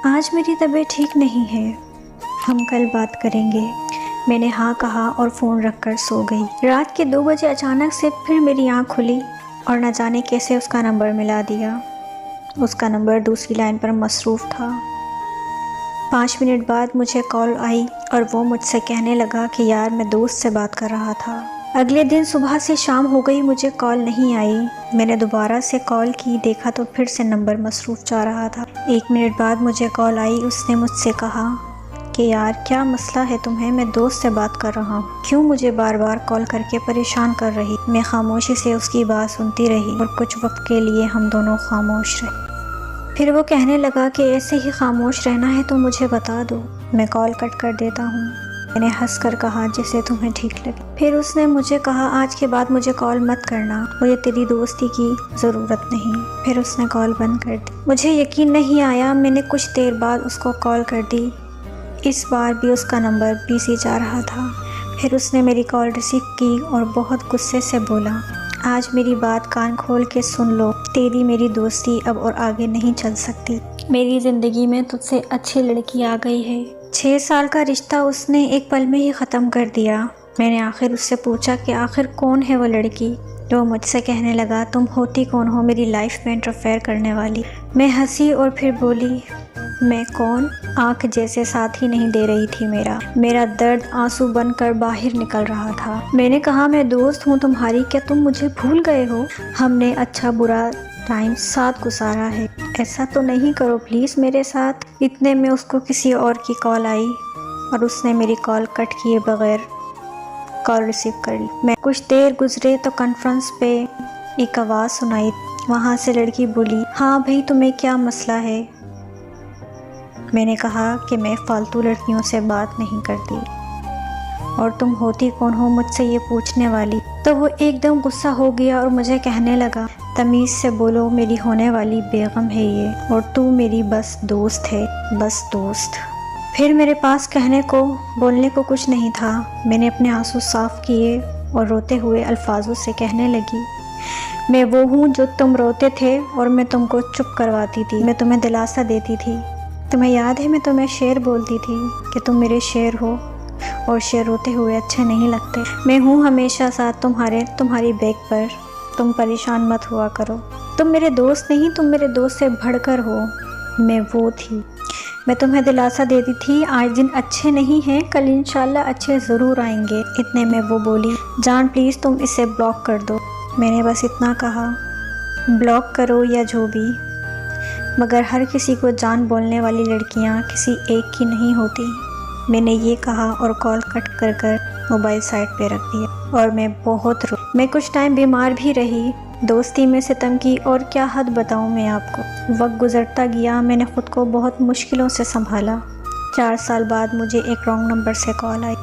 آج میری طبیعت ٹھیک نہیں ہے، ہم کل بات کریں گے۔ میں نے ہاں کہا اور فون رکھ کر سو گئی۔ رات کے 2 بجے اچانک سے پھر میری آنکھ کھلی اور نہ جانے کیسے اس کا نمبر ملا دیا۔ اس کا نمبر دوسری لائن پر مصروف تھا۔ 5 منٹ بعد مجھے کال آئی اور وہ مجھ سے کہنے لگا کہ یار میں دوست سے بات کر رہا تھا۔ اگلے دن صبح سے شام ہو گئی، مجھے کال نہیں آئی۔ میں نے دوبارہ سے کال کی، دیکھا تو پھر سے نمبر مصروف جا رہا تھا۔ 1 منٹ بعد مجھے کال آئی، اس نے مجھ سے کہا کہ یار کیا مسئلہ ہے تمہیں، میں دوست سے بات کر رہا ہوں، کیوں مجھے بار بار کال کر کے پریشان کر رہی؟ میں خاموشی سے اس کی بات سنتی رہی اور کچھ وقت کے لیے ہم دونوں خاموش رہے۔ پھر وہ کہنے لگا کہ ایسے ہی خاموش رہنا ہے تو مجھے بتا دو، میں کال کٹ کر دیتا ہوں۔ میں نے ہنس کر کہا جیسے تمہیں ٹھیک لگے۔ پھر اس نے مجھے کہا آج کے بعد مجھے کال مت کرنا، مجھے تیری دوستی کی ضرورت نہیں۔ پھر اس نے کال بند کر دی۔ مجھے یقین نہیں آیا، میں نے کچھ دیر بعد اس کو کال کر دی۔ اس بار بھی اس کا نمبر بزی جا رہا تھا۔ پھر اس نے میری کال ریسیو کی اور بہت غصے سے بولا آج میری بات کان کھول کے سن لو، تیری میری دوستی اب اور آگے نہیں چل سکتی۔ میری زندگی میں تجھ سے اچھی لڑکی آ گئی ہے۔ 6 سال کا رشتہ اس نے ایک پل میں ہی ختم کر دیا۔ میں نے آخر اس سے پوچھا کہ آخر کون ہے وہ لڑکی؟ وہ مجھ سے کہنے لگا تم ہوتی کون ہو میری لائف میں انٹرفیئر کرنے والی؟ میں ہنسی اور پھر بولی میں کون؟ آنکھ جیسے ساتھ ہی نہیں دے رہی تھی میرا درد آنسو بن کر باہر نکل رہا تھا۔ میں نے کہا میں دوست ہوں تمہاری، کیا تم مجھے بھول گئے ہو؟ ہم نے اچھا برا ٹائم ساتھ گزارا ہے، ایسا تو نہیں کرو پلیز میرے ساتھ۔ اتنے میں اس کو کسی اور کی کال آئی اور اس نے میری کال کٹ کیے بغیر کال ریسیو کر لی۔ میں کچھ دیر گزرے تو کانفرنس پہ ایک آواز سنائی، وہاں سے لڑکی بولی ہاں بھائی تمہیں کیا مسئلہ ہے؟ میں نے کہا کہ میں فالتو لڑکیوں سے بات نہیں کرتی اور تم ہوتی کون ہو مجھ سے یہ پوچھنے والی؟ تو وہ ایک دم غصہ ہو گیا اور مجھے کہنے لگا تمیز سے بولو، میری ہونے والی بیگم ہے یہ اور تو میری بس دوست ہے، بس دوست۔ پھر میرے پاس بولنے کو کچھ نہیں تھا۔ میں نے اپنے آنسو صاف کیے اور روتے ہوئے الفاظوں سے کہنے لگی میں وہ ہوں جو تم روتے تھے اور میں تم کو چپ کرواتی تھی، میں تمہیں دلاسا دیتی تھی۔ تمہیں یاد ہے میں تمہیں شعر بولتی تھی کہ تم میرے شعر ہو اور شعر روتے ہوئے اچھے نہیں لگتے۔ میں ہوں ہمیشہ ساتھ تمہاری بیک پر، تم پریشان مت ہوا کرو۔ تم میرے دوست نہیں، تم میرے دوست سے بڑھ کر ہو۔ میں وہ تھی، میں تمہیں دلاسا دیتی تھی آج دن اچھے نہیں ہیں، کل انشاءاللہ اچھے ضرور آئیں گے۔ اتنے میں وہ بولی جان پلیز تم اسے بلاک کر دو۔ میں نے بس اتنا کہا بلاک کرو یا جو بھی، مگر ہر کسی کو جان بولنے والی لڑکیاں کسی ایک کی نہیں ہوتی۔ میں نے یہ کہا اور کال کٹ کر موبائل سائڈ پہ رکھ دیا اور میں بہت میں کچھ ٹائم بیمار بھی رہی، دوستی میں ستم کی اور کیا حد بتاؤں میں آپ کو۔ وقت گزرتا گیا، میں نے خود کو بہت مشکلوں سے سنبھالا۔ 4 سال بعد مجھے ایک رانگ نمبر سے کال آئی۔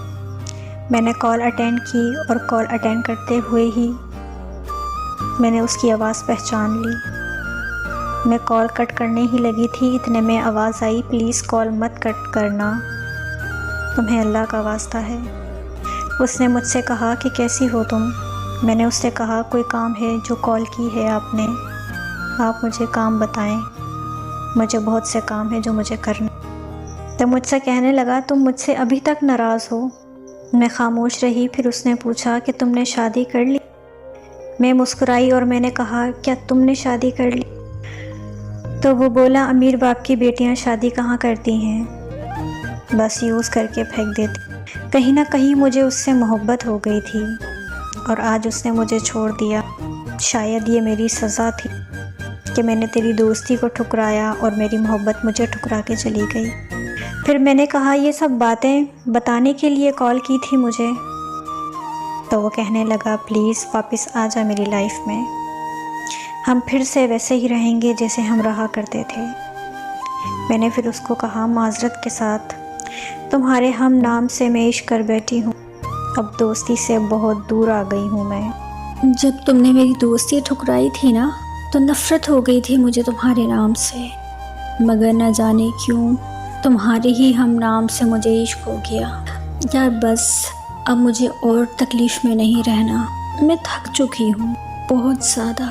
میں نے کال اٹینڈ کی اور کال اٹینڈ کرتے ہوئے ہی میں نے اس کی آواز پہچان لی۔ میں کال کٹ کرنے ہی لگی تھی، اتنے میں آواز آئی پلیز کال مت کٹ کرنا، تمہیں اللہ کا واسطہ ہے۔ اس نے مجھ سے کہا کہ کیسی ہو تم؟ میں نے اس سے کہا کوئی کام ہے جو کال کی ہے آپ نے؟ آپ مجھے کام بتائیں، مجھے بہت سے کام ہیں جو مجھے کرنے۔ تو مجھ سے کہنے لگا تم مجھ سے ابھی تک ناراض ہو؟ میں خاموش رہی۔ پھر اس نے پوچھا کہ تم نے شادی کر لی؟ میں مسکرائی اور میں نے کہا کیا تم نے شادی کر لی؟ تو وہ بولا امیر باپ کی بیٹیاں شادی کہاں کرتی ہیں، بس یوز کر کے پھینک دیتی۔ کہیں نہ کہیں مجھے اس سے محبت ہو گئی تھی اور آج اس نے مجھے چھوڑ دیا۔ شاید یہ میری سزا تھی کہ میں نے تیری دوستی کو ٹھکرایا اور میری محبت مجھے ٹھکرا کے چلی گئی۔ پھر میں نے کہا یہ سب باتیں بتانے کے لیے کال کی تھی مجھے؟ تو وہ کہنے لگا پلیز واپس آ جا میری لائف میں، ہم پھر سے ویسے ہی رہیں گے جیسے ہم رہا کرتے تھے۔ میں نے پھر اس کو کہا معذرت کے ساتھ تمہارے ہم نام سے میں عشق کر بیٹھی ہوں، اب دوستی سے بہت دور آ گئی ہوں میں۔ جب تم نے میری دوستی ٹھکرائی تھی نا تو نفرت ہو گئی تھی مجھے تمہارے نام سے، مگر نہ جانے کیوں تمہارے ہی ہم نام سے مجھے عشق ہو گیا۔ یار بس اب مجھے اور تکلیف میں نہیں رہنا، میں تھک چکی ہوں بہت زیادہ۔